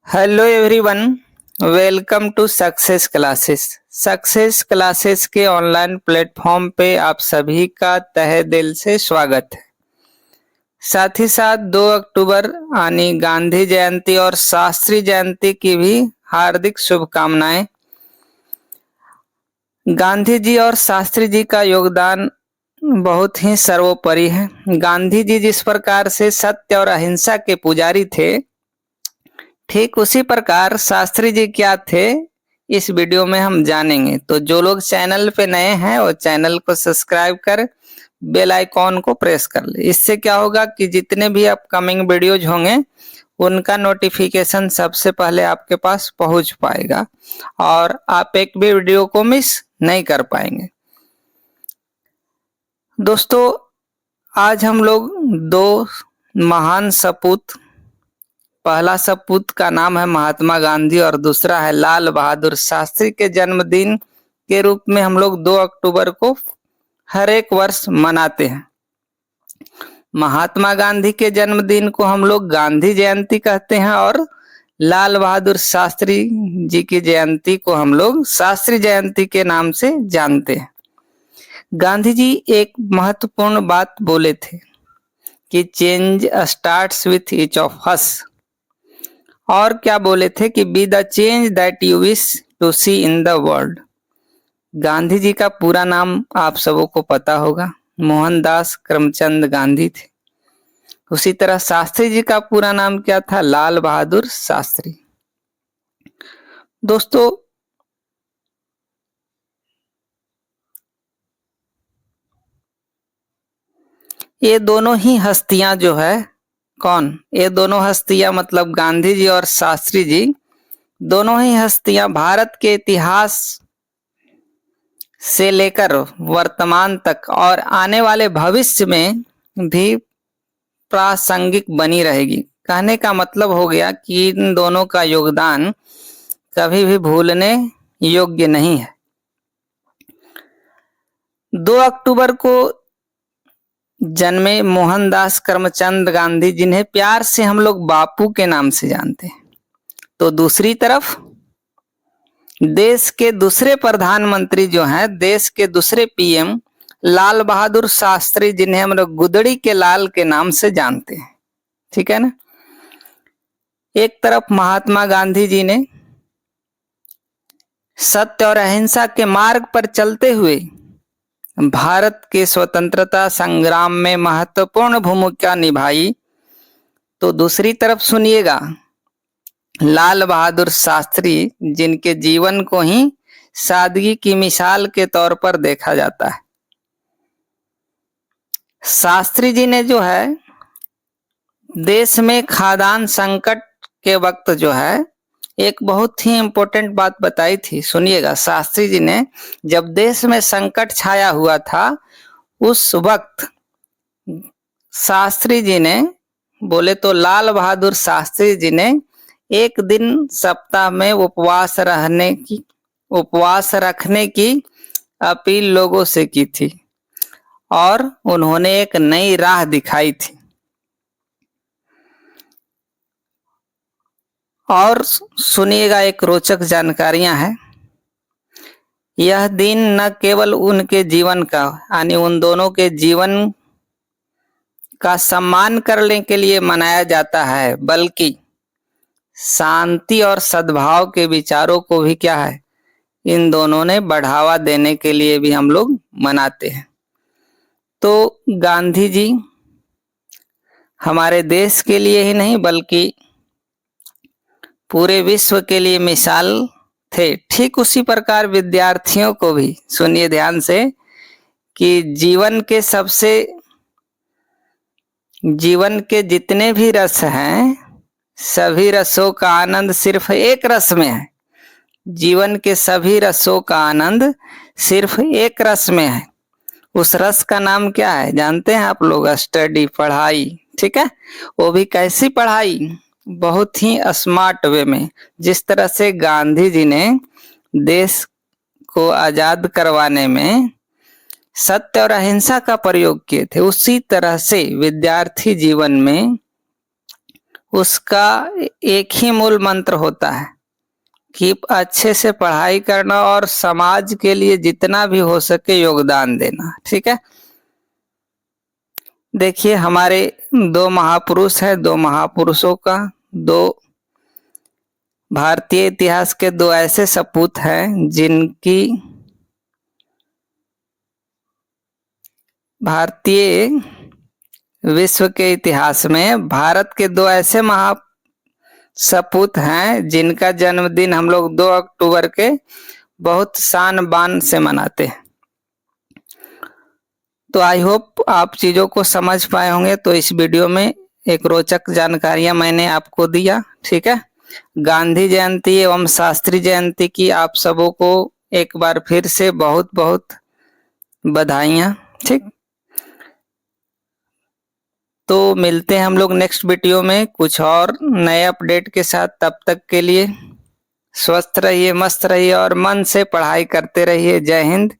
Hello everyone, welcome to success classes. Success classes के online platform पे आप सभी का तहे दिल से स्वागत है। साथ ही साथ 2 अक्टूबर यानी गांधी जयंती और शास्त्री जयंती की भी हार्दिक शुभकामनाएं। गांधी जी और शास्त्री जी का योगदान बहुत ही सर्वोपरि है। गांधी जी जिस प्रकार से सत्य और अहिंसा के पुजारी थे, ठीक उसी प्रकार शास्त्री जी क्या थे, इस वीडियो में हम जानेंगे। तो जो लोग चैनल पे नए हैं वो चैनल को सब्सक्राइब कर बेल आइकॉन को प्रेस कर ले। इससे क्या होगा कि जितने भी अपकमिंग वीडियोज होंगे उनका नोटिफिकेशन सबसे पहले आपके पास पहुंच पाएगा और आप एक भी वीडियो को मिस नहीं कर पाएंगे। दोस्तों, आज हम लोग दो महान सपूत, पहला सपूत का नाम है महात्मा गांधी और दूसरा है लाल बहादुर शास्त्री के जन्मदिन के रूप में हम लोग 2 अक्टूबर को हर एक वर्ष मनाते हैं। महात्मा गांधी के जन्मदिन को हम लोग गांधी जयंती कहते हैं और लाल बहादुर शास्त्री जी की जयंती को हम लोग शास्त्री जयंती के नाम से जानते हैं। गांधी जी एक महत्वपूर्ण बात बोले थे कि change starts with each of us. और क्या बोले थे कि be the change that you wish to see in the world. Gandhi ji का पूरा नाम आप सबों को पता होगा, मोहनदास करमचंद गांधी थे। उसी तरह शास्त्री जी का पूरा नाम क्या था? लाल बहादुर शास्त्री। दोस्तों, ये दोनों ही हस्तियां जो है, कौन? ये दोनों हस्तियां मतलब गांधी जी और शास्त्री जी, दोनों ही हस्तियां भारत के इतिहास से लेकर वर्तमान तक और आने वाले भविष्य में भी प्रासंगिक बनी रहेगी। कहने का मतलब हो गया कि इन दोनों का योगदान कभी भी भूलने योग्य नहीं है। 2 अक्टूबर को जन्मे मोहनदास करमचंद गांधी, जिन्हें प्यार से हम लोग बापू के नाम से जानते हैं। तो दूसरी तरफ देश के दूसरे प्रधानमंत्री जो हैं, देश के दूसरे पीएम लाल बहादुर शास्त्री, जिन्हें हम लोग गुदड़ी के लाल के नाम से जानते हैं। ठीक है ना। एक तरफ महात्मा गांधी जी ने सत्य और अहिंसा के मार्ग पर चलते हुए भारत के स्वतंत्रता संग्राम में महत्वपूर्ण भूमिका निभाई, तो दूसरी तरफ सुनिएगा लाल बहादुर शास्त्री, जिनके जीवन को ही सादगी की मिसाल के तौर पर देखा जाता है। शास्त्री जी ने जो है देश में खाद्यान्न संकट के वक्त जो है एक बहुत ही इंपॉर्टेंट बात बताई थी। सुनिएगा, शास्त्री जी ने जब देश में संकट छाया हुआ था उस वक्त शास्त्री जी ने, बोले तो लाल बहादुर शास्त्री जी ने एक दिन सप्ताह में उपवास रखने की अपील लोगों से की थी और उन्होंने एक नई राह दिखाई थी। और सुनिएगा, एक रोचक जानकारियां हैं। यह दिन न केवल उनके जीवन का, यानी उन दोनों के जीवन का सम्मान करने के लिए मनाया जाता है, बल्कि शांति और सद्भाव के विचारों को भी क्या है, इन दोनों ने बढ़ावा देने के लिए भी हम लोग मनाते हैं। तो गांधी जी हमारे देश के लिए ही नहीं बल्कि पूरे विश्व के लिए मिसाल थे। ठीक उसी प्रकार विद्यार्थियों को भी, सुनिए ध्यान से, कि जीवन के जितने भी रस हैं, सभी रसों का आनंद सिर्फ एक रस में है। जीवन के सभी रसों का आनंद सिर्फ एक रस में है। उस रस का नाम क्या है जानते हैं आप लोग? स्टडी, पढ़ाई। ठीक है। वो भी कैसी पढ़ाई? बहुत ही स्मार्ट वे में। जिस तरह से गांधी जी ने देश को आजाद करवाने में सत्य और अहिंसा का प्रयोग किए थे, उसी तरह से विद्यार्थी जीवन में उसका एक ही मूल मंत्र होता है कि अच्छे से पढ़ाई करना और समाज के लिए जितना भी हो सके योगदान देना। ठीक है, देखिए हमारे दो महापुरुष हैं, दो महापुरुषों का, दो भारतीय इतिहास के दो ऐसे सपूत हैं जिनकी भारतीय विश्व के इतिहास में भारत के दो ऐसे सपूत हैं जिनका जन्मदिन हम लोग 2 अक्टूबर के बहुत शान बान से मनाते हैं। तो आई होप आप चीज़ों को समझ पाए होंगे। तो इस वीडियो में एक रोचक जानकारियां मैंने आपको दिया। ठीक है, गांधी जयंती एवं शास्त्री जयंती की आप सबों को एक बार फिर से बहुत बहुत बधाइयाँ। ठीक, तो मिलते हैं हम लोग नेक्स्ट वीडियो में कुछ और नए अपडेट के साथ। तब तक के लिए स्वस्थ रहिए, मस्त रहिए और मन से पढ़ाई करते रहिए। जय हिंद,